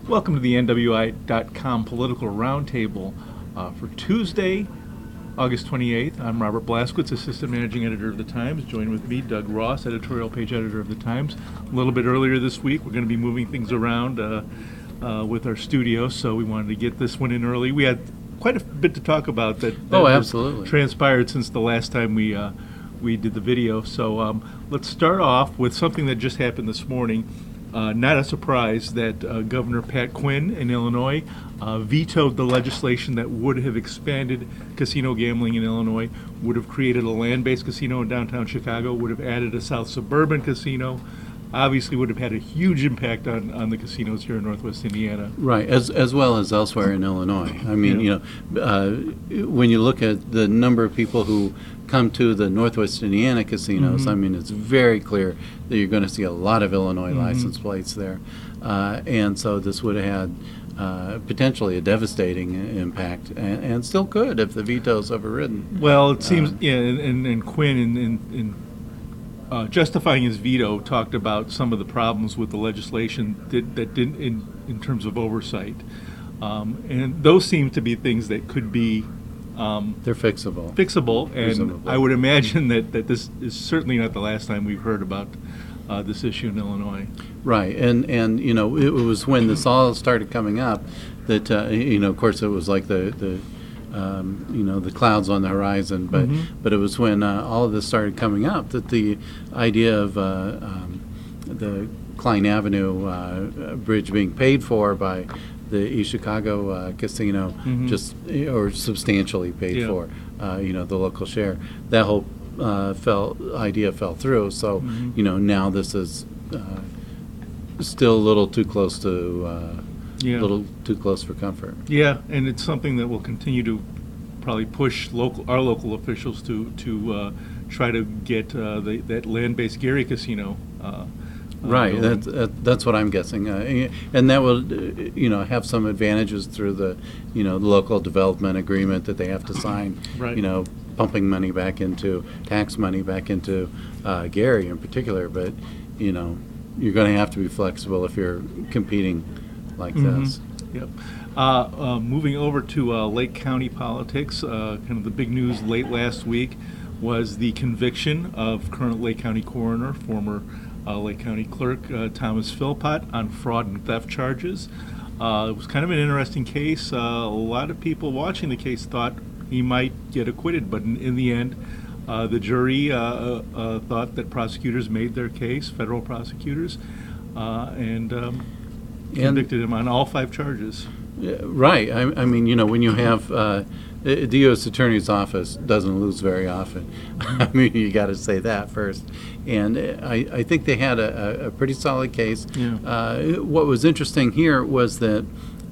Welcome to the NWI.com Political Roundtable for Tuesday, August 28th. I'm Robert Blaszkiewicz, Assistant Managing Editor of the Times. Joined with me, Doug Ross, Editorial Page Editor of the Times. A little bit earlier this week, we're going to be moving things around with our studio, so we wanted to get this one in early. We had quite a bit to talk about that absolutely transpired since the last time we did the video. So let's start off with something that just happened this morning. Not a surprise that Governor Pat Quinn in Illinois vetoed the legislation that would have expanded casino gambling in Illinois, would have created a land-based casino in downtown Chicago, would have added a South Suburban casino, obviously would have had a huge impact on the casinos here in Northwest Indiana. Right, as well as elsewhere in Illinois. I mean, when you look at the number of people who come to the Northwest Indiana casinos, I mean, it's very clear that you're going to see a lot of Illinois license plates there. And so this would have had potentially a devastating impact, and still could if the veto's overridden. Well, it seems, and Quinn in justifying his veto talked about some of the problems with the legislation that didn't in terms of oversight. And those seem to be things that could be they're fixable. And presumably. I would imagine that this is certainly not the last time we've heard about this issue in Illinois. Right, and it was when this all started coming up that of course it was like the clouds on the horizon, but it was when all of this started coming up that the idea of the Klein Avenue bridge being paid for by the East Chicago casino, or substantially paid for, the local share. That whole idea fell through. So now this is still a little too close to. A little too close for comfort. Yeah, and it's something that will continue to probably push our local officials to try to get that land-based Gary casino. Right, that's what I'm guessing, and that will have some advantages through the the local development agreement that they have to sign. Right. Pumping money back into tax money back into Gary in particular, but you're going to have to be flexible if you're competing like this. Yep. Moving over to Lake County politics, kind of the big news late last week was the conviction of current Lake County Coroner, former Lake County Clerk Thomas Philpot on fraud and theft charges. It was kind of an interesting case. A lot of people watching the case thought he might get acquitted, but in the end, the jury thought that prosecutors made their case, federal prosecutors, and convicted him on all 5 charges. Right. I mean, when you have the U.S. Attorney's Office doesn't lose very often. I mean, you got to say that first. And I think they had a pretty solid case. Yeah. What was interesting here was that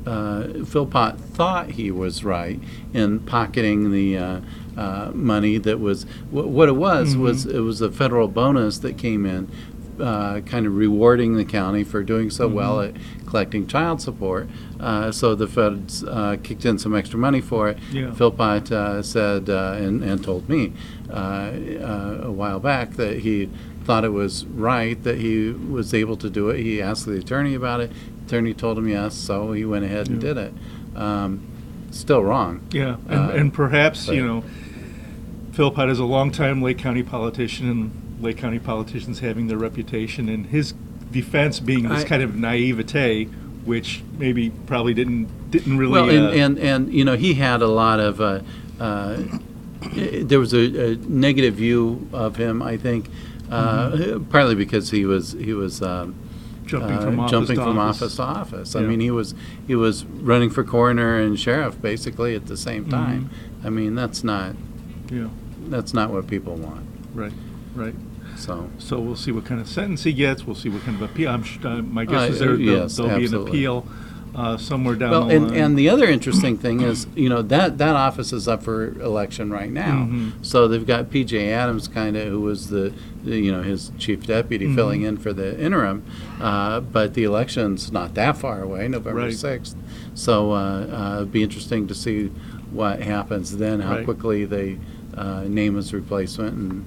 Philpot thought he was right in pocketing the money that was what it was it was a federal bonus that came in. Kind of rewarding the county for doing so well at collecting child support. So the feds kicked in some extra money for it. Yeah. Philpot said and told me a while back that he thought it was right that he was able to do it. He asked the attorney about it. The attorney told him yes, so he went ahead and did it. Still wrong. Yeah, and perhaps, Philpot is a longtime Lake County politician, and Lake County politicians having their reputation, and his defense being this kind of naivete, which maybe probably didn't really. Well, and he had a lot of. There was a negative view of him, I think, partly because he was jumping from office to office. Yeah. I mean, he was running for coroner and sheriff basically at the same time. I mean, that's not what people want. Right. So we'll see what kind of sentence he gets. We'll see what kind of appeal. My guess is there'll be an appeal somewhere down the line. And the other interesting thing is, that office is up for election right now. So they've got P.J. Adams, who was his chief deputy filling in for the interim, but the election's not that far away, November 6th. So it'd be interesting to see what happens then, how quickly they name his replacement and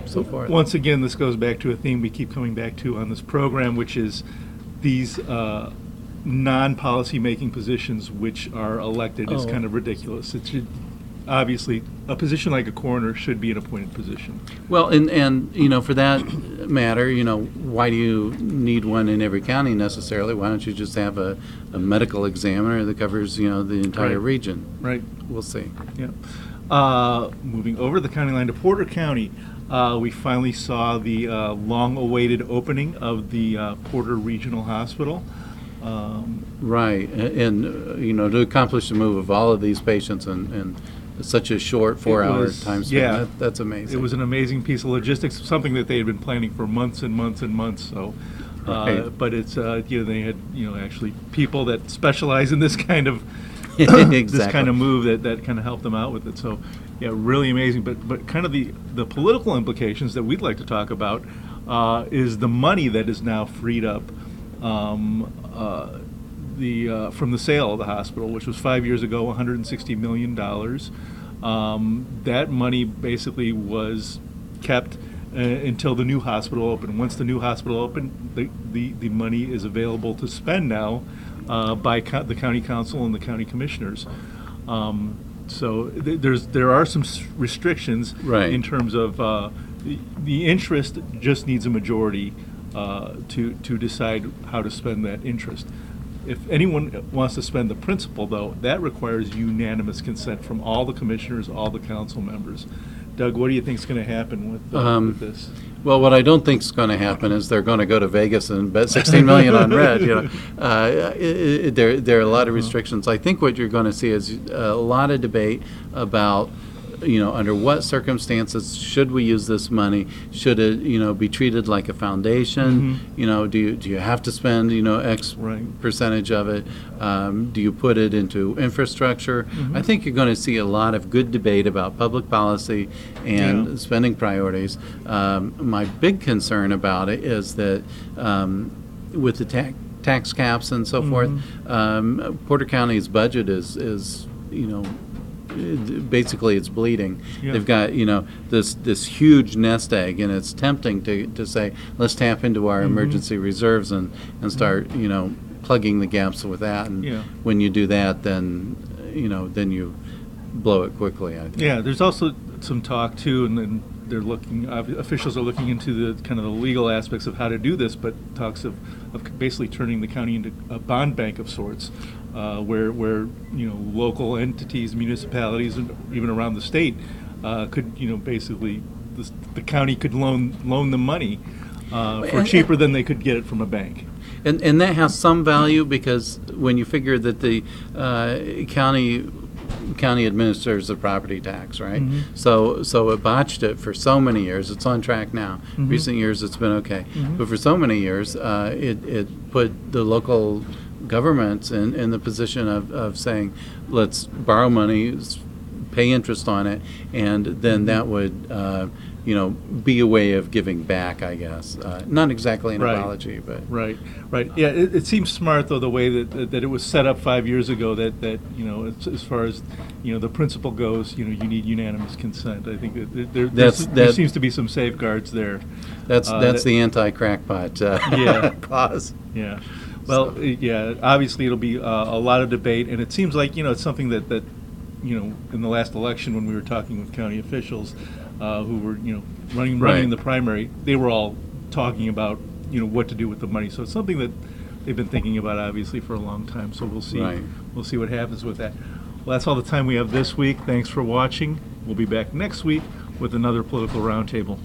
so forth. Once again, this goes back to a theme we keep coming back to on this program, which is these non-policy making positions which are elected is Oh. kind of ridiculous. It should, obviously, a position like a coroner should be an appointed position. Well, and you know, for that matter, you know, why do you need one in every county necessarily? Why don't you just have a medical examiner that covers, you know, the entire Right. region? Right. We'll see. Yeah. Moving over the county line to Porter County, we finally saw the long-awaited opening of the Porter Regional Hospital. Right, and you know, to accomplish the move of all of these patients in such a short 4-hour was- time span, yeah. that's amazing. It was an amazing piece of logistics, something that they had been planning for months and months and months. So, Right. but it's you know, they had, you know, actually people that specialize in this kind of Exactly. this kind of move that kind of helped them out with it. So, yeah, really amazing. But kind of the political implications that we'd like to talk about is the money that is now freed up from the sale of the hospital, which was 5 years ago, $160 million. That money basically was kept until the new hospital opened. Once the new hospital opened, the money is available to spend now by the county council and the county commissioners. So there are some restrictions Right. in terms of the interest just needs a majority to decide how to spend that interest. If anyone wants to spend the principal, though, that requires unanimous consent from all the commissioners, all the council members. Doug, what do you think is going to happen with this? Well, what I don't think is going to happen is they're going to go to Vegas and bet $16 million on red. You know, there are a lot of restrictions. I think what you're going to see is a lot of debate about, you know, under what circumstances should we use this money? Should it, you know, be treated like a foundation? You know, do you have to spend, you know, X Right. percentage of it? Do you put it into infrastructure? I think you're going to see a lot of good debate about public policy and Yeah. spending priorities. My big concern about it is that with the tax caps and so forth, Porter County's budget is, you know, basically it's bleeding. Yeah. They've got, you know, this huge nest egg, and it's tempting to say, let's tap into our emergency reserves and start, you know, plugging the gaps with that. And Yeah. when you do that, then, you know, then you blow it quickly, I think. Yeah, there's also some talk too, and then they're looking. Officials are looking into the kind of the legal aspects of how to do this, but talks of basically turning the county into a bond bank of sorts, where you know, local entities, municipalities, and even around the state could, you know, basically the county could loan them money for cheaper than they could get it from a bank. And that has some value, because when you figure that the county administers the property tax, right? So it botched it for so many years. It's on track now. Recent years it's been okay, but for so many years it put the local governments in the position of saying, let's borrow money, pay interest on it, and then that would you know, be a way of giving back, I guess. Not exactly an Right. apology, but Right. Yeah, it seems smart, though, the way that it was set up 5 years ago, that you know, as far as, you know, the principle goes, you know, you need unanimous consent. I think that there seems to be some safeguards there. that's the anti-crackpot Yeah. clause. Yeah. Well, yeah, obviously it'll be a lot of debate, and it seems like, you know, it's something that you know, in the last election when we were talking with county officials who were, you know, running Right. in the primary, they were all talking about, you know, what to do with the money. So it's something that they've been thinking about, obviously, for a long time. So we'll see. Right. We'll see what happens with that. Well, that's all the time we have this week. Thanks for watching. We'll be back next week with another political roundtable.